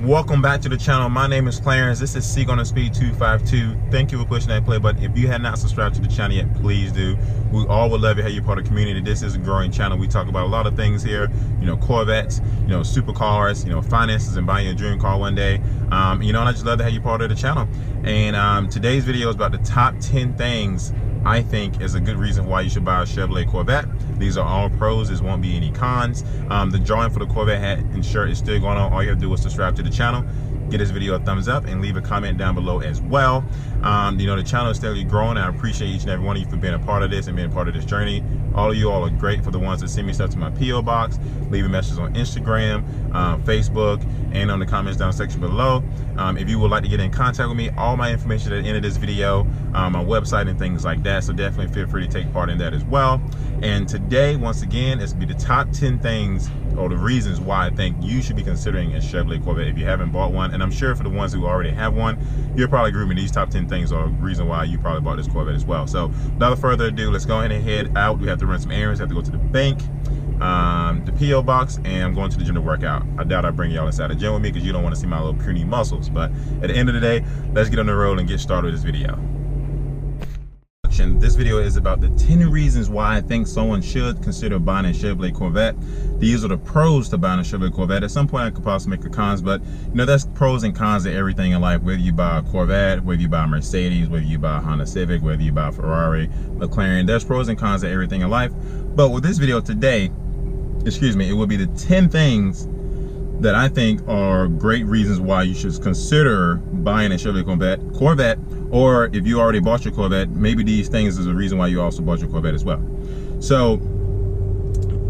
Welcome back to the channel. My name is Clarence. This is Seek on the Speed 252. Thank you for pushing that play button. If you have not subscribed to the channel yet, please do. We all would love to have you part of the community. This is a growing channel. We talk about a lot of things here, Corvettes, supercars, finances and buying your dream car one day. And I just love to have you part of the channel. And today's video is about the top 10 things I think is a good reason why you should buy a Chevrolet Corvette. These are all pros. There won't be any cons. The drawing for the Corvette hat and shirt is still going on. All you have to do is subscribe to the channel, give this video a thumbs up, and leave a comment down below as well. The channel is steadily growing, and I appreciate each and every one of you for being a part of this and being a part of this journey. All of you all are great. For the ones that send me stuff to my P.O. box, leaving messages on Instagram, Facebook, and on the comments down section below. If you would like to get in contact with me, all my information at the end of this video, my website and things like that, so definitely feel free to take part in that as well. And today, once again, it's going to be the top 10 things or the reasons why I think you should be considering a Chevrolet Corvette if you haven't bought one. And I'm sure for the ones who already have one, you'll probably agree with me. These top 10 things are the reason why you probably bought this Corvette as well. So without further ado, let's go ahead and head out. We have to run some errands, have to go to the bank, the P.O. box, and I'm going to the gym to work out. I doubt I bring y'all inside the gym with me because you don't want to see my little puny muscles. But at the end of the day, let's get on the road and get started with this video. This video is about the 10 reasons why I think someone should consider buying a Chevrolet Corvette. These are the pros to buying a Chevrolet Corvette. At some point I could possibly make a cons, but that's pros and cons to everything in life. Whether you buy a Corvette, whether you buy a Mercedes, whether you buy a Honda Civic, whether you buy a Ferrari, McLaren, there's pros and cons to everything in life. But with this video today, it will be the 10 things that I think are great reasons why you should consider buying a Chevrolet Corvette, or if you already bought your Corvette, maybe these things is a reason why you also bought your Corvette as well. So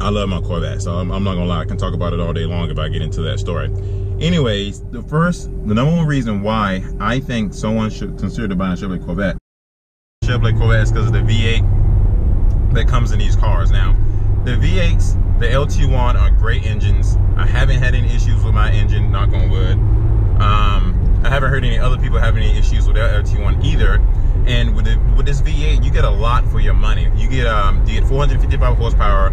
I love my Corvette, so I'm not gonna lie, I can talk about it all day long if I get into that story. Anyways, the number one reason why I think someone should consider buying a Chevrolet Corvette is because of the V8 that comes in these cars. Now, the V8s, the LT1 are great engines. I haven't had any issues with my engine, knock on wood. I haven't heard any other people having any issues with their LT1 either. And with this V8, you get a lot for your money. You get 455 horsepower,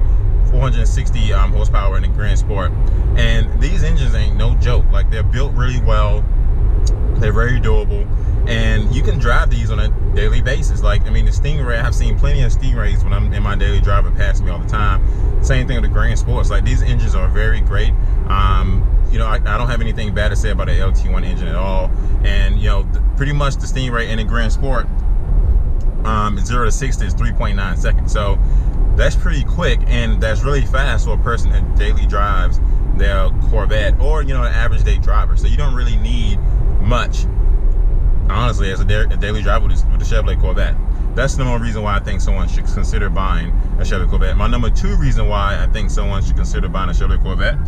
460 horsepower in the Grand Sport. And these engines ain't no joke. Like, they're built really well. They're very durable. And you can drive these on a daily basis. Like, the Stingray, I've seen plenty of Stingrays when I'm in my daily drive and pass me all the time. Same thing with the Grand Sports. Like, these engines are very great. I don't have anything bad to say about the LT1 engine at all. And, pretty much the Stingray and the Grand Sport, 0 to 60 is 3.9 seconds. So that's pretty quick, and that's really fast for a person that daily drives their Corvette, or, an average day driver. So you don't really need much, honestly, as a daily driver with the Chevrolet Corvette. That's the number reason why I think someone should consider buying a Chevrolet Corvette. My number 2 reason why I think someone should consider buying a Chevrolet Corvette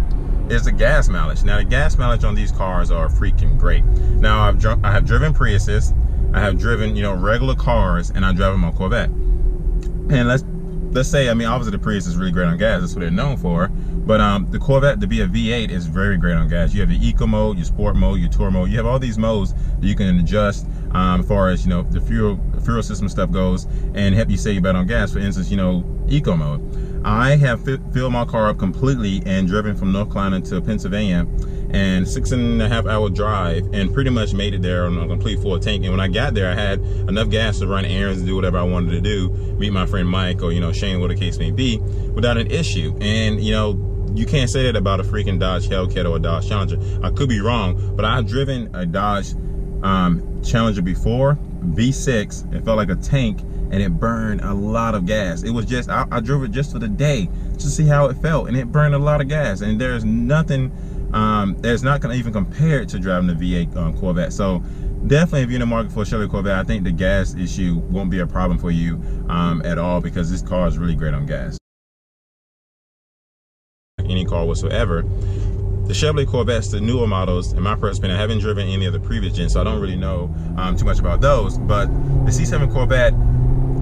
is the gas mileage. Now, the gas mileage on these cars are freaking great. Now, I have driven Priuses, I have driven, regular cars, and I'm driving my Corvette. And let's say, obviously the Prius is really great on gas. That's what they're known for. But the Corvette, to be a V8, is very great on gas. You have your Eco mode, your Sport mode, your Tour mode. You have all these modes that you can adjust as far as, the fuel system stuff goes, and help you save better on gas. For instance, Eco mode. I have filled my car up completely and driven from North Carolina to Pennsylvania, and 6.5 hour drive, and pretty much made it there on a complete full tank. And when I got there, I had enough gas to run errands and do whatever I wanted to do, meet my friend Mike, or Shane, what the case may be, without an issue. And you can't say that about a freaking Dodge Hellcat or a Dodge Challenger. I could be wrong, but I've driven a Dodge Challenger before, V6. It felt like a tank, and it burned a lot of gas. It was just, I drove it just for the day to see how it felt, and it burned a lot of gas. And there's nothing that's not gonna even compare to driving the V8 Corvette. So definitely, if you're in the market for a Chevrolet Corvette, I think the gas issue won't be a problem for you at all, because this car is really great on gas. Any car whatsoever. The Chevrolet Corvettes, the newer models, in my personal opinion, I haven't driven any of the previous gens, so I don't really know too much about those. But the C7 Corvette,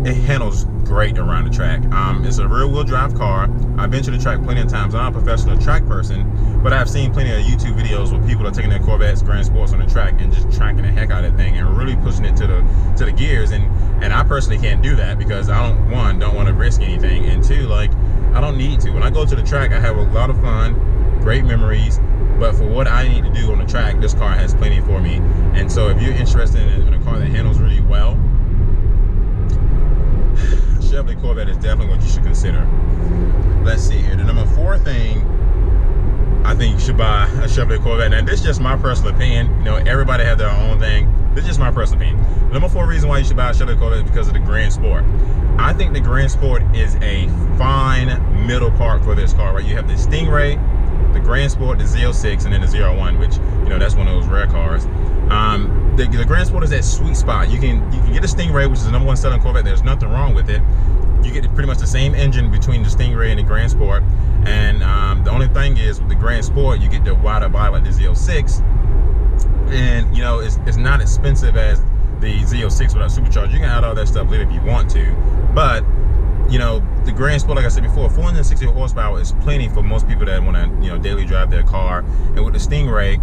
it handles great around the track. It's a rear-wheel drive car. I've been to the track plenty of times. I'm not a professional track person, but I've seen plenty of YouTube videos where people are taking their Corvettes, Grand Sports on the track and just tracking the heck out of that thing and really pushing it to the gears. And I personally can't do that because I don't want to risk anything, and 2, like, I don't need to. When I go to the track, I have a lot of fun. great memories. But for what I need to do on the track, this car has plenty for me. And so if you're interested in a car that handles really well, Chevrolet Corvette is definitely what you should consider. Let's see here. The number 4 thing I think you should buy a Chevrolet Corvette. Now, this is just my personal opinion. You know, everybody has their own thing. This is just my personal opinion. The number 4 reason why you should buy a Chevrolet Corvette is because of the Grand Sport. I think the Grand Sport is a fine middle part for this car, right? You have the Stingray, the Grand Sport, the Z06, and then the Z01, which, you know, that's one of those rare cars. The Grand Sport is that sweet spot. You can get a Stingray, which is the number 1 selling Corvette. There's nothing wrong with it. You get pretty much the same engine between the Stingray and the Grand Sport. And the only thing is, with the Grand Sport, you get the wider body like the Z06. And, you know, it's not expensive as the Z06 without supercharger. You can add all that stuff later if you want to. But, you know, the Grand Sport, like I said before, 460 horsepower is plenty for most people that want to, you know, daily drive their car. And with the Stingray,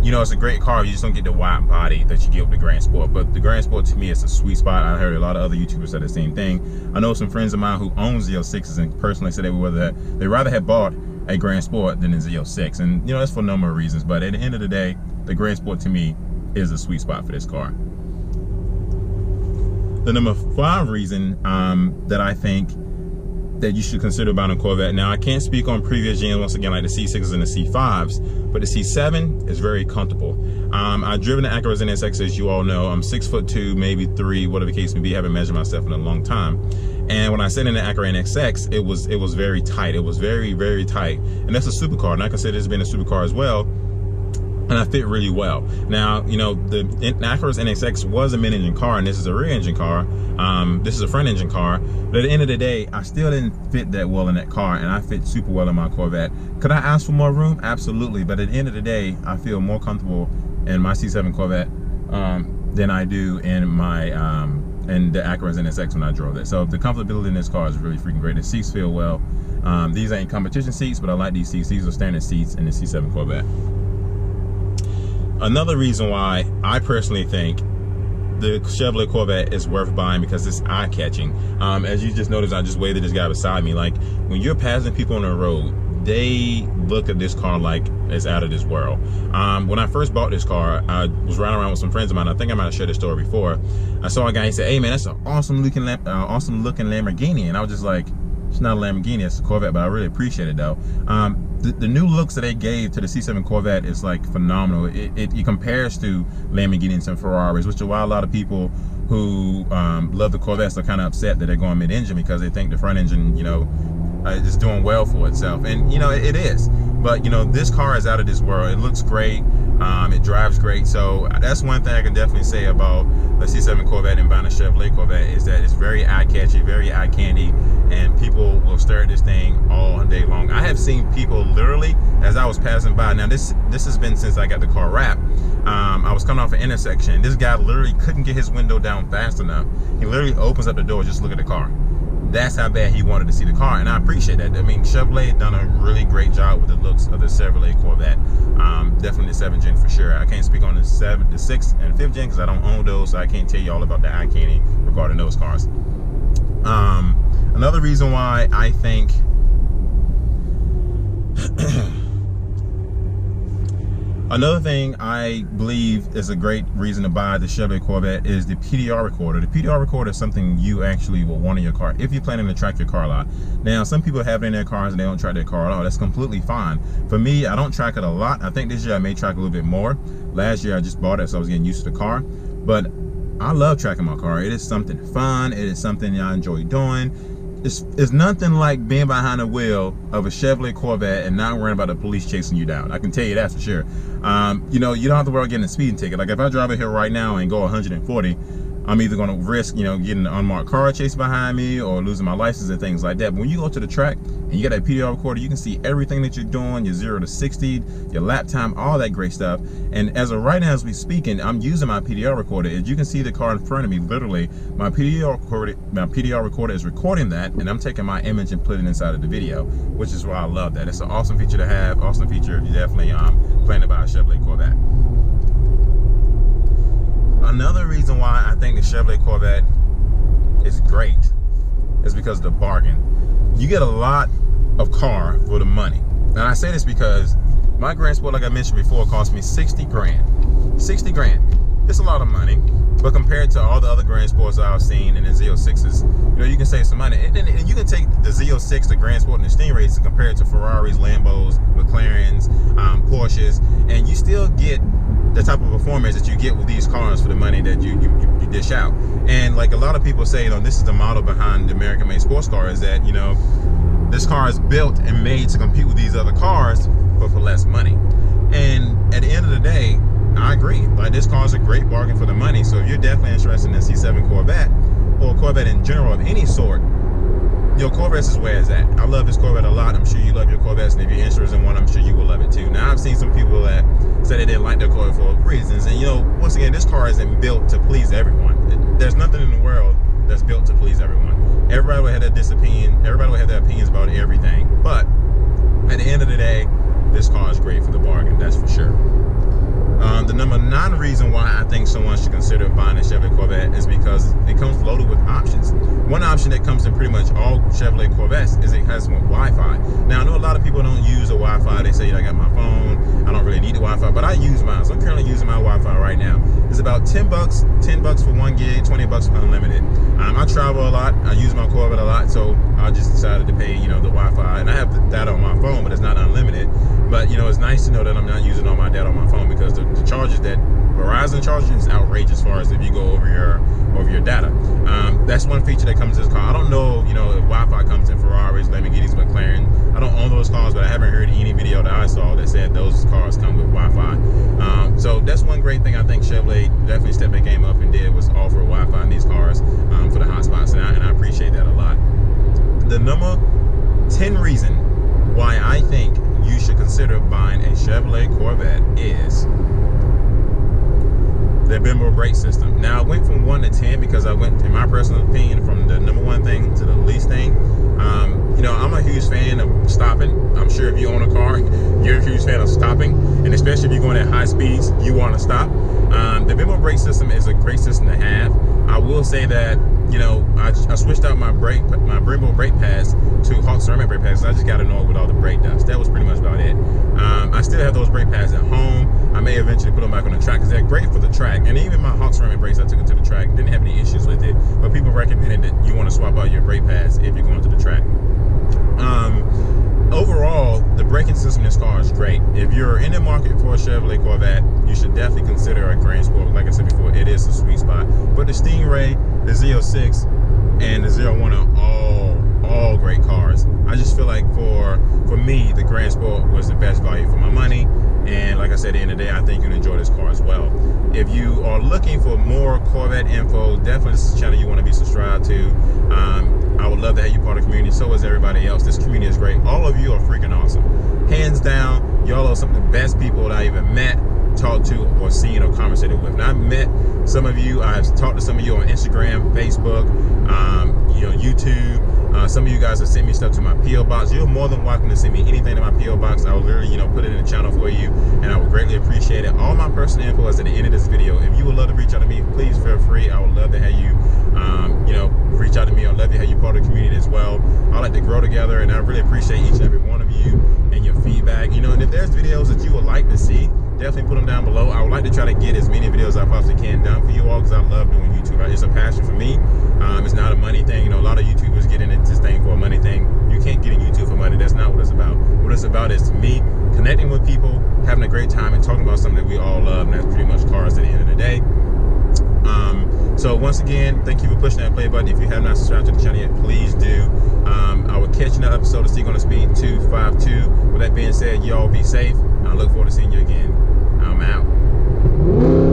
you know, it's a great car. You just don't get the wide body that you get with the Grand Sport. But the Grand Sport, to me, is a sweet spot. I heard a lot of other YouTubers say the same thing. I know some friends of mine who own Z06s and personally said they rather have bought a Grand Sport than a Z06. And, you know, that's for a number of reasons. But at the end of the day, the Grand Sport, to me, is a sweet spot for this car. The number 5 reason that I think that you should consider buying a Corvette. Now, I can't speak on previous gens, once again, like the C6s and the C5s, but the C7 is very comfortable. I've driven the Acura NSX, as you all know. I'm 6'2", maybe 3, whatever the case may be. I haven't measured myself in a long time. And when I sat in the Acura NSX, it was very tight. It was very, very tight. And that's a supercar, and I consider this being a supercar as well. And I fit really well. Now, you know, the Acura's NSX was a mid-engine car, and this is a rear-engine car. This is a front-engine car. But at the end of the day, I still didn't fit that well in that car, and I fit super well in my Corvette. Could I ask for more room? Absolutely. But at the end of the day, I feel more comfortable in my C7 Corvette than I do in my in the Acura's NSX when I drove it. So the comfortability in this car is really freaking great. The seats feel well. These ain't competition seats, but I like these seats. These are standard seats in the C7 Corvette. Another reason why I personally think the Chevrolet Corvette is worth buying, because it's eye-catching. As you just noticed, I just waved at this guy beside me. Like, when you're passing people on the road, they look at this car like it's out of this world. When I first bought this car, I was riding around with some friends of mine. I think I might have shared this story before. I saw a guy, he said, "Hey man, that's an awesome looking Lamborghini." And I was just like, it's not a Lamborghini, it's a Corvette, but I really appreciate it though. The new looks that they gave to the C7 Corvette is like phenomenal. It compares to Lamborghinis and Ferraris, which is why a lot of people who love the Corvettes are kind of upset that they're going mid-engine, because they think the front engine, you know, is doing well for itself. And, you know, it is. But, you know, this car is out of this world. It looks great. It drives great. So that's one thing I can definitely say about the C7 Corvette and buying a Chevrolet Corvette, is that it's very eye-catchy, very eye-candy, and people will stare at this thing all day long. I have seen people literally, as I was passing by, now this has been since I got the car wrapped. I was coming off an intersection. This guy literally couldn't get his window down fast enough. He literally opens up the door just to look at the car. That's how bad he wanted to see the car, and I appreciate that. I mean, Chevrolet has done a really great job with the looks of the Chevrolet Corvette. Definitely the 7th gen for sure. I can't speak on the 6th and 5th gen because I don't own those, so I can't tell you all about the eye candy regarding those cars. Another reason why I think another thing I believe is a great reason to buy the Chevrolet Corvette is the PDR recorder. The PDR recorder is something you actually will want in your car if you're planning to track your car a lot. Now, some people have it in their cars and they don't track their car at all. That's completely fine. For me, I don't track it a lot. I think this year I may track a little bit more. Last year I just bought it, so I was getting used to the car. But I love tracking my car. It is something fun. It is something I enjoy doing. It's nothing like being behind the wheel of a Chevrolet Corvette and not worrying about the police chasing you down. I can tell you that for sure. You know, you don't have to worry about getting a speeding ticket. Like if I drive it here right now and go 140, I'm either going to risk, you know, getting an unmarked car chased behind me or losing my license and things like that. But when you go to the track and you got that PDR recorder, you can see everything that you're doing, your 0 to 60, your lap time, all that great stuff. And as of right now, as we speaking, I'm using my PDR recorder. As you can see the car in front of me, literally, my PDR recorder is recording that, and I'm taking my image and putting it inside of the video, which is why I love that. It's an awesome feature to have, awesome feature if you definitely plan to buy a Chevrolet Corvette. Another reason why I think the Chevrolet Corvette is great is because of the bargain. You get a lot of car for the money. And I say this because my Grand Sport, like I mentioned before, cost me 60 grand. 60 grand. It's a lot of money, but compared to all the other Grand Sports I've seen in the Z06s, you know, you can save some money. And you can take the Z06, the Grand Sport, and the Stingrays and compare it to Ferraris, Lambos, McLarens, Porsches, and you still get the type of performance that you get with these cars for the money that you dish out. And like a lot of people say, you know, this is the model behind the American-made sports car, is that, you know, this car is built and made to compete with these other cars, but for less money. And at the end of the day, I agree. Like, this car is a great bargain for the money. So if you're definitely interested in the C7 Corvette, or Corvette in general of any sort, you know, Corvettes is where it's at. I love this Corvette a lot. I'm sure you love your Corvettes, and if you're interested in one, I'm sure you will love it too. Now, I've seen some people that said they didn't like their Corvette for reasons, and you know, once again, this car isn't built to please everyone. There's nothing in the world that's built to please everyone. Everybody will have their disopinion. Everybody will have their opinions about everything. But at the end of the day, this car is great for the bargain. That's for sure. The number 9 reason why I think someone should consider buying a Chevrolet Corvette is because it comes loaded with options. One option that comes in pretty much all Chevrolet Corvettes is it has Wi-Fi. Now, I know a lot of people don't use the Wi-Fi. They say, I got my phone, I don't really need the Wi-Fi, but I use mine. So I'm currently using my Wi-Fi right now. It's about $10 for 1 gig, $20 for unlimited. I travel a lot. I use my Corvette a lot, so I just decided to pay, you know, the Wi-Fi. And I have the data on my phone, but it's not unlimited. But, you know, it's nice to know that I'm not using all my data on my phone, because the charges that Verizon charges is outrageous as far as if you go over your data. That's one feature that comes in this car. I don't know, you know, if Wi-Fi comes in Ferraris, Lamborghinis, McLaren. I don't own those cars, but I haven't heard any video that I saw that said those cars come with Wi-Fi. So that's one great thing I think Chevrolet definitely stepped their game up and did, was offer Wi-Fi in these cars for the hotspots, and I appreciate that a lot. The number 10 reason why I think you should consider buying a Chevrolet Corvette is the bimbo brake system. Now, I went from 1 to 10 because I went, in my personal opinion, from the number 1 thing to the least thing. You know, I'm a huge fan of stopping. I'm sure if you own a car, you're a huge fan of stopping, and especially if you're going at high speeds, you want to stop. The bimbo brake system is a great system to have. I will say that, you know, I switched out my bimbo brake pads to Hawk ceramic brake pads. I just got annoyed with all the brake dust. That was pretty much about it. I still have those brake pads at home. I may eventually put them back on the track because they're great for the track. And even my Hawk ceramic brakes, I took it to the track, didn't have any issues with it. But people recommended that you want to swap out your brake pads if you're going to the track. Overall, the braking system in this car is great. If you're in the market for a Chevrolet Corvette, you should definitely consider a Grand Sport. Like I said before, it is a sweet spot. But the Stingray, the Z06, and the 01 are all great cars. I just feel like for me, the Grand Sport was the best value for my money. And like I said, at the end of the day, I think you'll enjoy this car as well. If you are looking for more Corvette info, definitely this is a channel you want to be subscribed to. I would love to have you part of the community. So is everybody else. This community is great. All of you are freaking awesome. Hands down, y'all are some of the best people that I even met, talked to, or seen, or conversated with. And I've met some of you. I've talked to some of you on Instagram, Facebook, you know, YouTube. Some of you guys have sent me stuff to my P.O. box. You're more than welcome to send me anything to my P.O. box. I will literally, you know, put it in the channel for you, and I would greatly appreciate it. All my personal info is at the end of this video. If you would love to reach out to me, please feel free. I would love to have you, you know, reach out to me. I'd love to have you part of the community as well. I like to grow together, and I really appreciate each and every one of you and your feedback. You know, and if there's videos that you would like to see, definitely put them down below. I would like to try to get as many videos as I possibly can done for you all, because I love doing YouTube. It's a passion for me. It's not a money thing. You know, a lot of YouTubers get into this thing for a money thing. You can't get in YouTube for money. That's not what it's about. What it's about is, to me, connecting with people, having a great time, and talking about something that we all love, and that's pretty much cars at the end of the day. So once again, thank you for pushing that play button. If you have not subscribed to the channel yet, please do. I will catch you in the episode of Stick on the Speed 252. With that being said, y'all be safe. I look forward to seeing you again. I'm out.